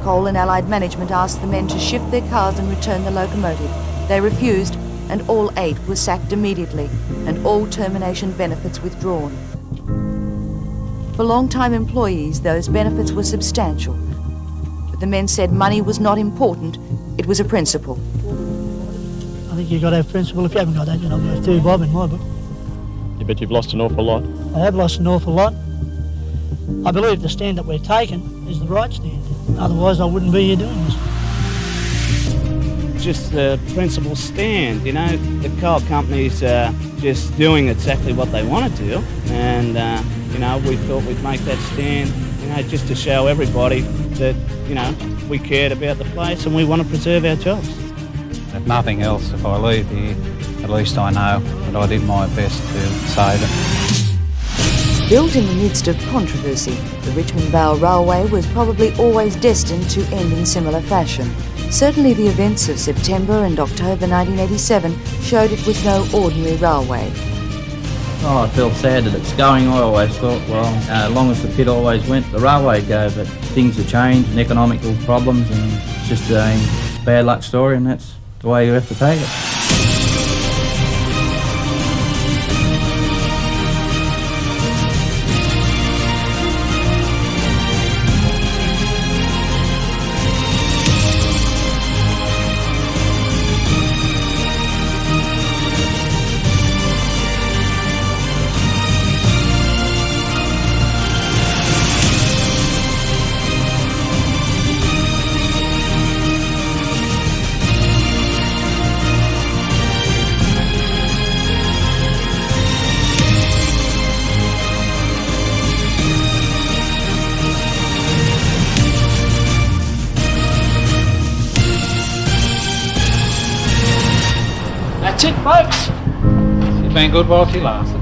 Coal and Allied management asked the men to shift their cars and return the locomotive. They refused, and all 8 were sacked immediately, and all termination benefits withdrawn. For long-time employees, those benefits were substantial. But the men said money was not important, it was a principle. I think you've got to have principle. If you haven't got that, you're not worth 2 bob in my book. Yeah, but you've lost an awful lot. I have lost an awful lot. I believe the stand that we're taking is the right stand. Otherwise, I wouldn't be here doing this. Just the principle stand, you know. The coal companies are just doing exactly what they want to do, and you know, we thought we'd make that stand, you know, just to show everybody that, you know, we cared about the place and we want to preserve our jobs. If nothing else, if I leave here, at least I know that I did my best to save it. Built in the midst of controversy, the Richmond Vale Railway was probably always destined to end in similar fashion. Certainly the events of September and October 1987 showed it was no ordinary railway. Oh, I felt sad that it's going. I always thought, well, as long as the pit always went, the railway would go, but things have changed and economical problems, and it's just a bad luck story, and that's the way you have to take it. That's it, folks. You've been good while she lasted.